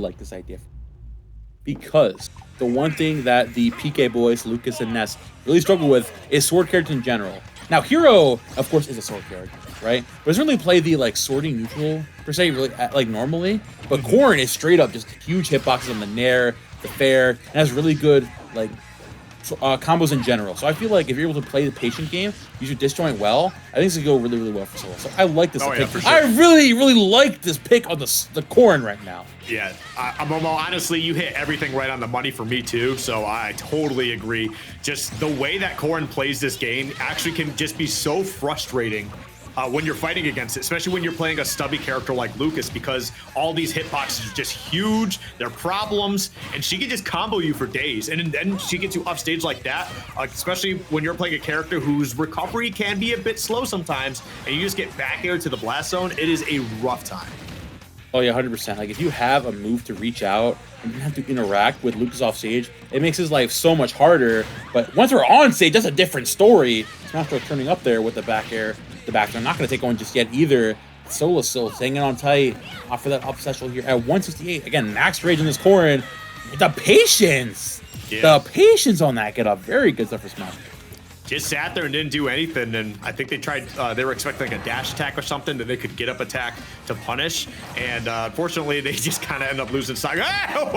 like this idea because the one thing that the PK boys, Lucas and Ness, really struggle with is sword characters in general. Now, Hero, of course, is a sword character, right? But doesn't really play the like swording neutral per se, really like normally. But Corrin is straight up just huge hitboxes on the Nair, the Fair, and has really good like combos in general. So I feel like if you're able to play the patient game, use your disjoint well, I think it's gonna go really, really well for Sola. So I like this pick. For sure. I really, really like this pick on the Corrin right now. Yeah, Momo, honestly, you hit everything right on the money for me too, so I totally agree. Just the way that Corrin plays this game actually can just be so frustrating when you're fighting against it, especially when you're playing a stubby character like Lucas, because all these hitboxes are just huge, they're problems, and she can just combo you for days. And then she gets you off stage like that, especially when you're playing a character whose recovery can be a bit slow sometimes, and you just get back air to the blast zone, it is a rough time. Oh yeah, 100%. Like if you have a move to reach out and you have to interact with Lucas off stage, it makes his life so much harder. But once we're on stage, that's a different story. SmashBros turning up there with the back air. The back air, not going to take one just yet either. Sola still hanging on tight for that up special here at 168. Again, max rage in this Corrin. The patience! Yeah. The patience on that get up. Very good stuff for SmashBros. Just sat there and didn't do anything, and I think they tried, they were expecting like a dash attack or something that they could get up attack to punish, and unfortunately they just kind of end up losing side. Ah,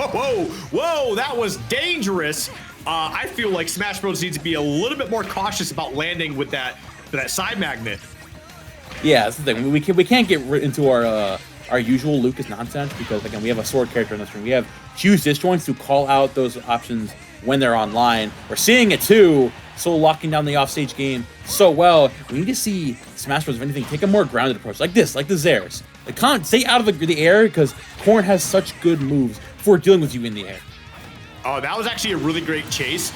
whoa, that was dangerous. I feel like SmashBros needs to be a little bit more cautious about landing with that side magnet. Yeah, that's the thing. We can't get into our usual Lucas nonsense because again we have a sword character in this room. We have huge disjoints to call out those options when they're online. We're seeing it too. So locking down the offstage game so well. We need to see SmashBros, if anything, take a more grounded approach like this, like the Zers. They can't stay out of the air because Corrin has such good moves for dealing with you in the air. Oh, that was actually a really great chase.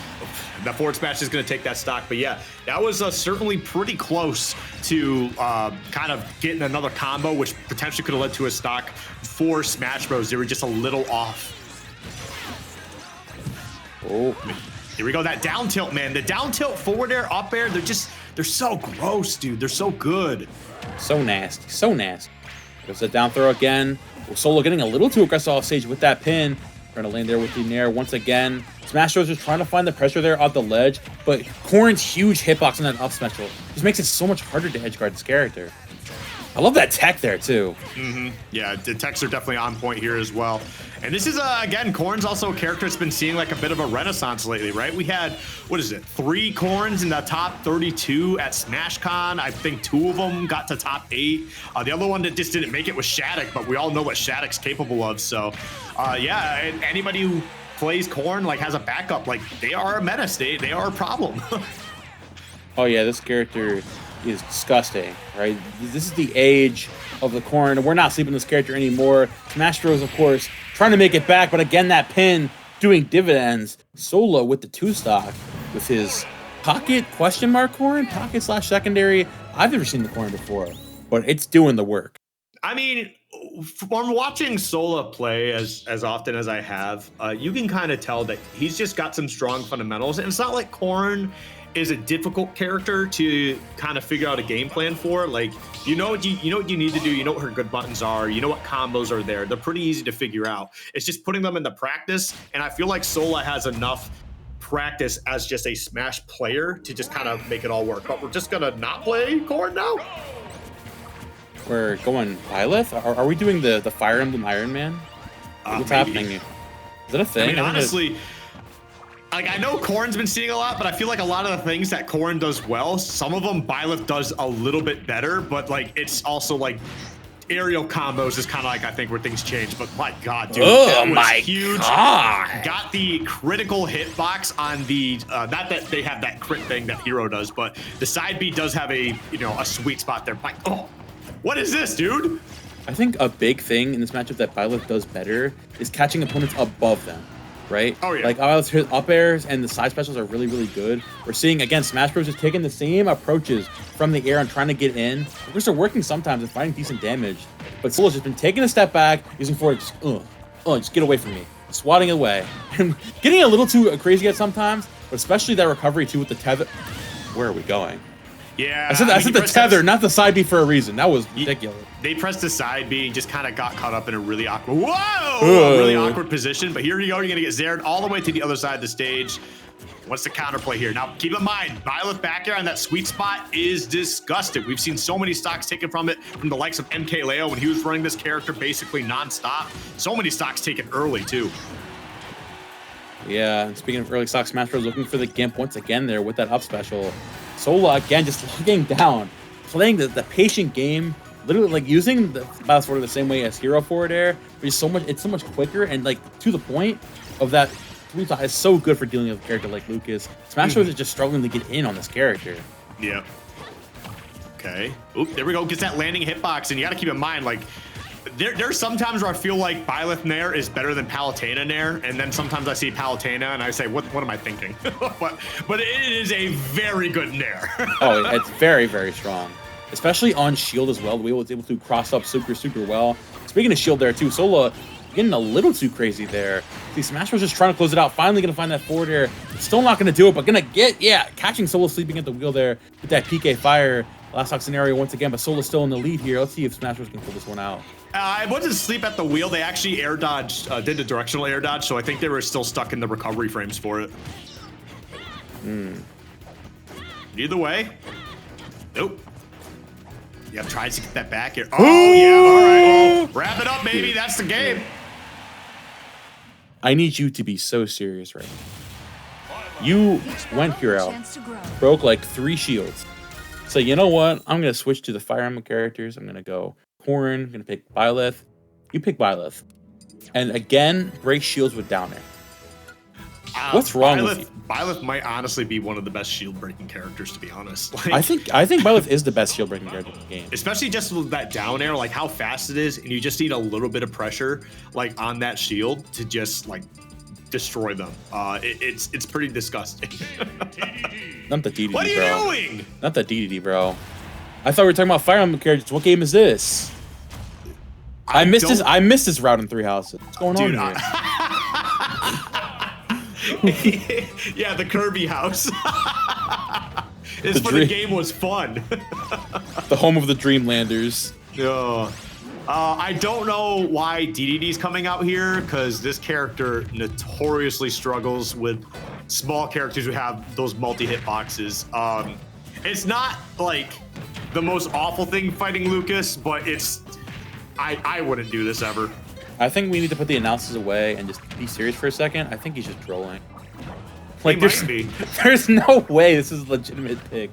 The forward smash is going to take that stock, but yeah, that was certainly pretty close to kind of getting another combo, which potentially could have led to a stock for SmashBros. They were just a little off. Oh, here we go. That down tilt, man. The down tilt, forward air, up air, they're so gross, dude. They're so good. So nasty, so nasty. There's a down throw again. Sola getting a little too aggressive off stage with that pin. Trying to land there with the Nair once again. SmashBros just trying to find the pressure there off the ledge, but Corrin's huge hitbox on that up special just makes it so much harder to edge guard this character. I love that tech there too. Yeah, the techs are definitely on point here as well. And this is, again, Corrin's also a character that's been seeing like a bit of a renaissance lately, right? We had, what is it, 3 Corrins in the top 32 at SmashCon. I think 2 of them got to top 8. The other one that just didn't make it was Shattuck, but we all know what Shattuck's capable of. So, yeah, and anybody who plays Corrin, like, has a backup, like, they are a menace. They are a problem. Oh, yeah, this character is disgusting, right? This is the age of the Corrin. We're not sleeping this character anymore. SmashBros, of course, trying to make it back, but again, that pin doing dividends. Sola with the 2-stock with his pocket question mark Corrin, pocket / secondary. I've never seen the Corrin before, but it's doing the work. I mean, from watching Sola play as often as I have, you can kind of tell that he's just got some strong fundamentals, and it's not like Corrin is a difficult character to kind of figure out a game plan for. Like, you know what you need to do. You know what her good buttons are. You know what combos are there. They're pretty easy to figure out. It's just putting them into practice. And I feel like Sola has enough practice as just a Smash player to just kind of make it all work. But we're just gonna not play Corrin now. We're going Byleth? Are we doing the Fire Emblem Iron Man? What's happening? Is that a thing? I mean, honestly, like, I know Corrin's been seeing a lot, but I feel like a lot of the things that Corrin does well, some of them Byleth does a little bit better, but like it's also like aerial combos is kind of like I think where things change. But my God, dude, that was huge. God. Got the critical hitbox on the not that they have that crit thing that Hero does, but the side B does have a a sweet spot there. Like, oh, what is this, dude? I think a big thing in this matchup that Byleth does better is catching opponents above them. Right? Oh, yeah. Like, his up airs and the side specials are really, really good. We're seeing, again, SmashBros is taking the same approaches from the air and trying to get in. Of course, they're working sometimes and finding decent damage. But Sola's just been taking a step back, using forward, just get away from me. Swatting away. And getting a little too crazy at sometimes, but especially that recovery, too, with the tether. Where are we going? Yeah, I said the tether, not the side B for a reason. That was ridiculous. They pressed the side B and just kind of got caught up in a really awkward, a really awkward position. But here you go, you're gonna get Zared all the way to the other side of the stage. What's the counterplay here? Now, keep in mind, Byleth back here on that sweet spot is disgusting. We've seen so many stocks taken from it from the likes of MKLeo when he was running this character basically nonstop. So many stocks taken early, too. Yeah, and speaking of early stock, SmashBros looking for the Gimp once again there with that up special. Sola, again, just looking down, playing the patient game, literally like using the Byleth forward the same way as Hero forward air, but it's so much quicker and like to the point of that. Is so good for dealing with a character like Lucas. SmashBros is just struggling to get in on this character. Yeah. Okay. Oop, there we go. Gets that landing hitbox, and you got to keep in mind, like, there's sometimes where I feel like Byleth Nair is better than Palutena Nair, and then sometimes I see Palutena and I say, what am I thinking? but it is a very good Nair. Oh, it's very, very strong. Especially on shield as well. The way it was able to cross up super, super well. Speaking of shield there too, Sola getting a little too crazy there. See, SmashBros just trying to close it out. Finally gonna find that forward air. Still not gonna do it, but gonna get, catching Sola sleeping at the wheel there with that PK fire. Last stock scenario once again, but Sola's still in the lead here. Let's see if SmashBros can pull this one out. I wasn't sleep at the wheel. They actually air dodged, did the directional air dodge, so I think they were still stuck in the recovery frames for it. Either way. Nope. Yeah, tries to get that back here. Oh, yeah, all right. Well, wrap it up, baby. That's the game. I need you to be so serious right now. You went hero, broke like 3 shields. So you know what? I'm going to switch to the Fire Emblem characters. I'm going to go Corrin. I'm going to pick Byleth. You pick Byleth. And again, break shields with down air. What's wrong with you? Byleth might honestly be one of the best shield breaking characters, to be honest. Like, I think Byleth is the best shield breaking character in the game. Especially just with that down air, like how fast it is, and you just need a little bit of pressure like on that shield to just like destroy them. It's pretty disgusting. Not the DDD, bro. What are you doing? Not the DDD, bro. I thought we were talking about Fire Emblem characters. What game is this? I missed this route in 3 houses. What's going on here? Yeah, the Kirby house. It's when the game was fun. The home of the Dreamlanders. Yeah. I don't know why DDD's coming out here, because this character notoriously struggles with small characters who have those multi-hit boxes. It's not like the most awful thing fighting Lucas, but it's I wouldn't do this ever. I think we need to put the analysis away and just be serious for a second. I think he's just trolling. Like, there's no way this is a legitimate pick.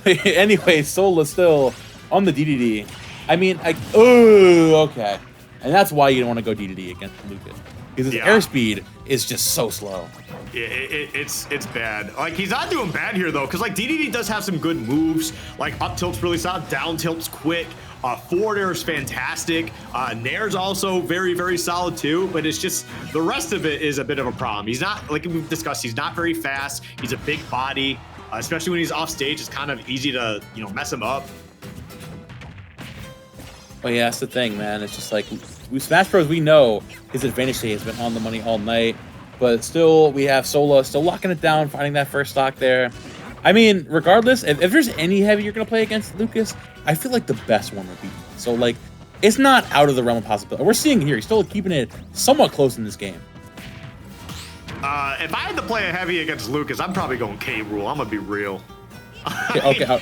Anyway, Sola still on the DDD. I mean, okay. And that's why you don't want to go DDD against Lucas. Because his airspeed is just so slow. Yeah, it's bad. Like, he's not doing bad here, though, because, like, DDD does have some good moves. Like, up tilt's really solid, down tilt's quick. Forward air is fantastic. Nair's also very, very solid too, but it's just the rest of it is a bit of a problem. He's not, like we've discussed, he's not very fast. He's a big body, especially when he's off stage. It's kind of easy to, mess him up. Oh yeah, that's the thing, man. It's just like with SmashBros, we know his advantage today has been on the money all night, but still we have Sola still locking it down, finding that first stock there. I mean, regardless, if there's any heavy you're going to play against Lucas, I feel like the best one would be. So, like, it's not out of the realm of possibility. We're seeing it here. He's still keeping it somewhat close in this game. If I had to play a heavy against Lucas, I'm probably going K Rule. I'm going to be real. Okay.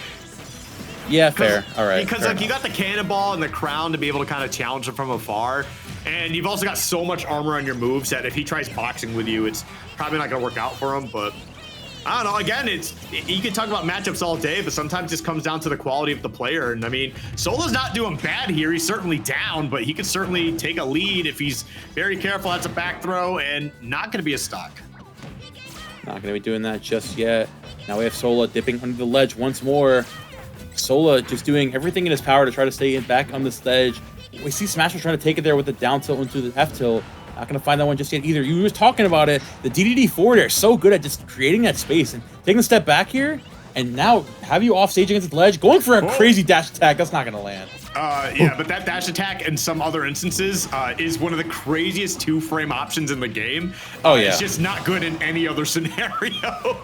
Yeah, fair. All right. Because, like, you got the cannonball and the crown to be able to kind of challenge him from afar. And you've also got so much armor on your moves that if he tries boxing with you, it's probably not going to work out for him. But I don't know. Again, you can talk about matchups all day, but sometimes it just comes down to the quality of the player. And I mean, Sola's not doing bad here. He's certainly down, but he could certainly take a lead if he's very careful. That's a back throw and not going to be a stock. Not going to be doing that just yet. Now we have Sola dipping under the ledge once more. Sola just doing everything in his power to try to stay back on this ledge. We see SmashBros trying to take it there with the down tilt into the F tilt. Not going to find that one just yet either. You were talking about it. The DDD forward air is so good at just creating that space and taking a step back here. And now have you off stage against the ledge, going for a crazy dash attack. That's not going to land. Yeah, but that dash attack in some other instances is one of the craziest 2-frame options in the game. Oh, yeah. It's just not good in any other scenario.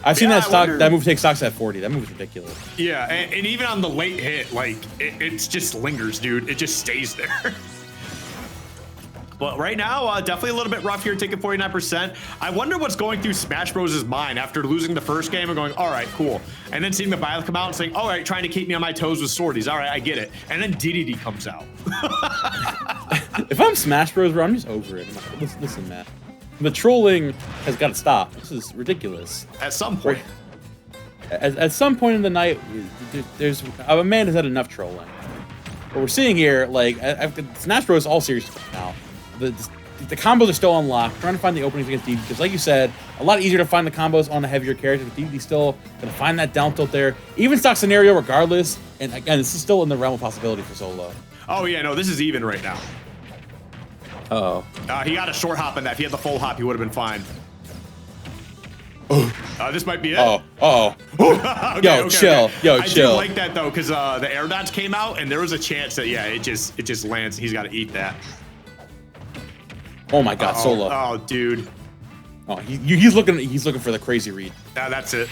I've seen that stock. That move takes stocks at 40. That move is ridiculous. Yeah, and even on the late hit, like it's just lingers, dude. It just stays there. But right now, definitely a little bit rough here, taking 49%. I wonder what's going through Smash Bros.' mind after losing the first game and going, all right, cool. And then seeing the Byleth come out and saying, all right, trying to keep me on my toes with swordies. All right, I get it. And then DDD comes out. If I'm Smash Bros., bro, I'm just over it. Listen, man. The trolling has got to stop. This is ridiculous. At some point. At some point in the night, there's a man has had enough trolling. What we're seeing here, like, Smash Bros. All serious now. The combos are still unlocked. Trying to find the openings against DD, because like you said, a lot easier to find the combos on the heavier characters. But DD still gonna find that down tilt there. Even stock scenario regardless. And again, this is still in the realm of possibility for Sola. Oh yeah, no, this is even right now. Uh-oh. He got a short hop in that. If he had the full hop, he would have been fine. This might be it. Okay, chill. Okay. Yo, I chill. do like that though, because the air dodge came out, and there was a chance that it just lands. He's got to eat that. Oh my God, Sola. Oh, dude. Oh, he's looking for the crazy read. That's it.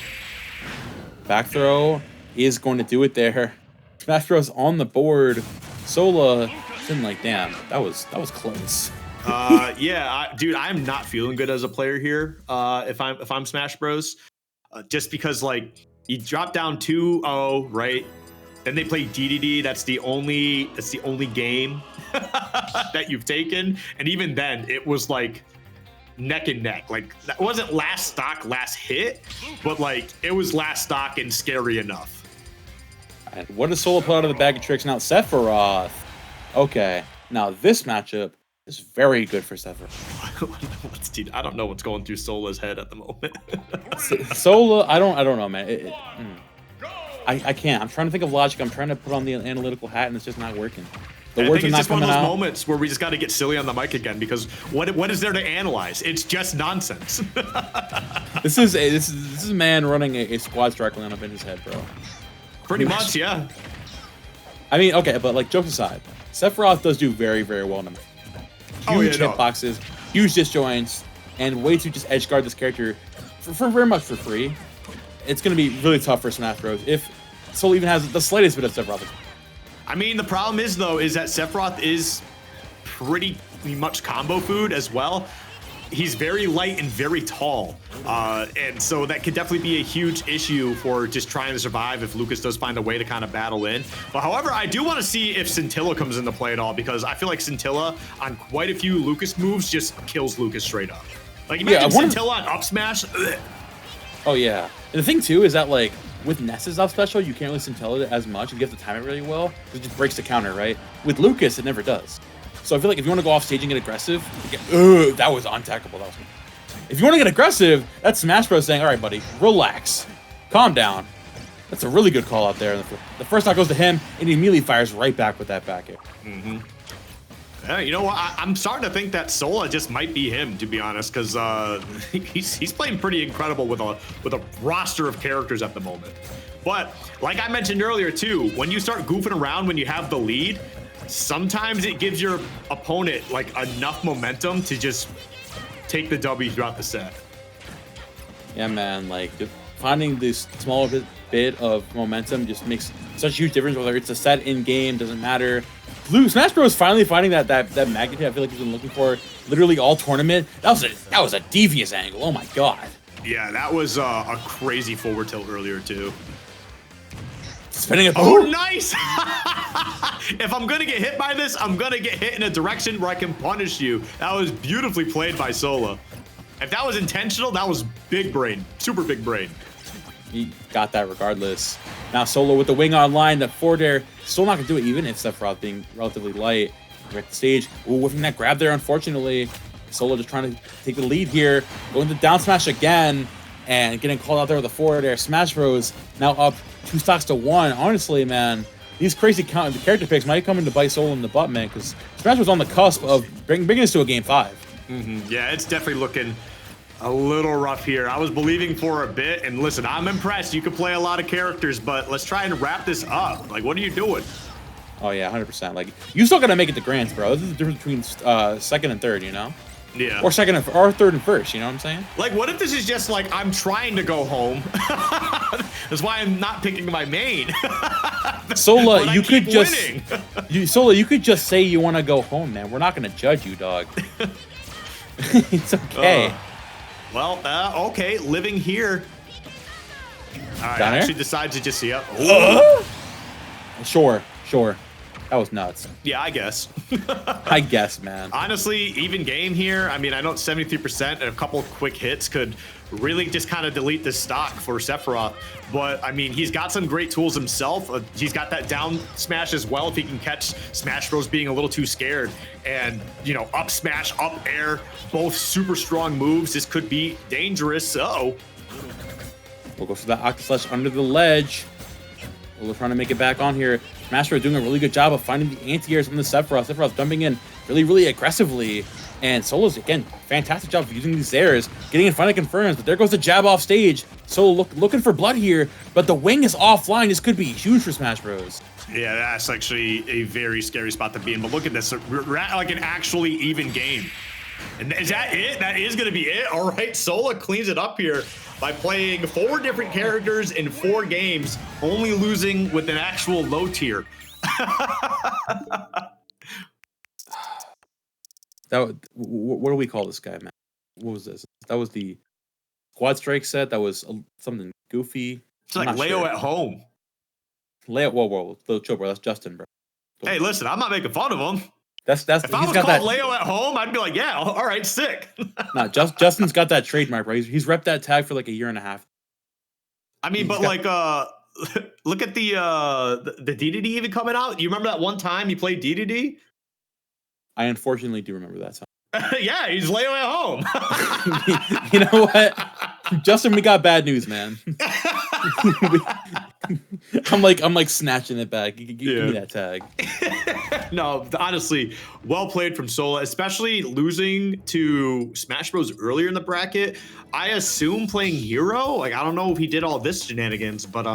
Back throw is going to do it there. Smash Bros on the board. Sola sitting like, damn, that was close. Yeah, dude, I'm not feeling good as a player here. If I'm Smash Bros, just because like you drop down 2-0, right? Then they play DDD. That's the only game that you've taken, and even then, it was like neck and neck. Like that wasn't last stock, last hit, but like it was last stock and scary enough. And what does Sola put out of the bag of tricks now? Sephiroth. Okay, now this matchup is very good for Sephiroth. Dude, I don't know what's going through Sola's head at the moment. Sola, I don't know, man. I can't. I'm trying to think of logic. I'm trying to put on the analytical hat, and it's just not working. The words are not coming out. It's just one of those moments where we just got to get silly on the mic again, because what is there to analyze? It's just nonsense. This is a man running a squad strike lineup in his head, bro. Pretty much, yeah. I mean, okay, but like jokes aside, Sephiroth does do very, very well in the huge hitboxes, huge disjoints, and way to just edge guard this character for very much for free. It's going to be really tough for Smash Bros. If Sola even has the slightest bit of Sephiroth. I mean, the problem is, though, is that Sephiroth is pretty much combo food as well. He's very light and very tall. And so that could definitely be a huge issue for just trying to survive if Lucas does find a way to kind of battle in. But however, I do want to see if Scintilla comes into play at all, because I feel like Scintilla on quite a few Lucas moves just kills Lucas straight up. Like, imagine Scintilla on up smash. Ugh. Oh, yeah. And the thing, too, is that, like, with Ness's up special, you can't really Scintilla it as much. You have to time it really well. It just breaks the counter, right? With Lucas, it never does. So I feel like if you want to go off stage and get aggressive, that was untackable. If you want to get aggressive, that's Smash Bros. Saying, all right, buddy, relax. Calm down. That's a really good call out there. The first shot goes to him, and he immediately fires right back with that back air. Mm-hmm. Yeah, you know what? I'm starting to think that Sola just might be him, to be honest, because he's playing pretty incredible with a roster of characters at the moment. But like I mentioned earlier too, when you start goofing around when you have the lead, sometimes it gives your opponent like enough momentum to just take the W throughout the set. Yeah, man. Like finding this small bit of momentum just makes such a huge difference. Whether it's a set in game, doesn't matter. Smash Bros. Finally finding that magnitude I feel like he's been looking for literally all tournament. That was a devious angle. Oh my God. Yeah, that was a crazy forward tilt earlier too. Spinning it. Oh, nice! If I'm gonna get hit by this, I'm gonna get hit in a direction where I can punish you. That was beautifully played by Sola. If that was intentional, that was big brain, super big brain. He got that regardless. Now Sola with the wing online, the forward air, still not gonna do it even if Sephiroth being relatively light. We're at the stage. Ooh, whiffing that grab there, unfortunately. Sola just trying to take the lead here. Going to down smash again and getting called out there with the forward air. Smash Bros. Now up 2 stocks to 1. Honestly, man, these crazy character picks might come into bite Sola in the butt, man, because Smash Bros. On the cusp of bringing this to a game 5. Mm-hmm. Yeah, it's definitely looking a little rough here. I was believing for a bit, and listen, I'm impressed. You can play a lot of characters, but let's try and wrap this up. Like, what are you doing? Oh yeah, 100%. Like, you still gotta make it to grands, bro. This is the difference between second and third, you know? Yeah. Or second or third and first, you know what I'm saying? Like, what if this is just like, I'm trying to go home. That's why I'm not picking my main. Sola, you could just winning. Sola, you could just say you want to go home, man. We're not gonna judge you, dog. It's okay. Okay, living here. All right, Down I here? actually decide to just see up. Sure. That was nuts. Yeah, I guess. I guess, man. Honestly, even game here. I mean, I know it's 73%, and a couple quick hits could really just kind of delete this stock for Sephiroth. But I mean, he's got some great tools himself. He's got that down smash as well if he can catch SmashBros being a little too scared. And, you know, up smash, up air, both super strong moves. This could be dangerous. Uh-oh. We'll go for that Octoslash under the ledge. We're trying to make it back on here. SmashBros doing a really good job of finding the anti-airs from the Sephiroth. Sephiroth dumping in really aggressively. And Solo's, again, fantastic job of using these airs, getting in front of confirms, but there goes the jab off stage. Solo looking for blood here, but the wing is offline. This could be huge for SmashBros. Yeah, that's actually a very scary spot to be in. But look at this. We're at like an actually even game. And is that it? That is going to be it. All right, Sola cleans it up here by playing 4 different characters in 4 games, only losing with an actual low tier. What do we call this guy, man? What was this? That was the Quad Strike set. That was something goofy. It's like Leo at home. Leo, whoa, little chill, bro. That's Justin, bro. Hey, listen, I'm not making fun of him. That's if I was called Leo at home, I'd be like, yeah, all right, sick. Nah, Justin's got that trademark, bro. He's repped that tag for like a year and a half. I mean, but like, look at the DDD even coming out. You remember that one time you played DDD? I unfortunately do remember that song. Yeah, he's Leo at home. You know what, Justin? We got bad news, man. I'm like snatching it back. Give me that tag. No, honestly, well played from Sola, especially losing to SmashBros earlier in the bracket. I assume playing hero. Like, I don't know if he did all this shenanigans, but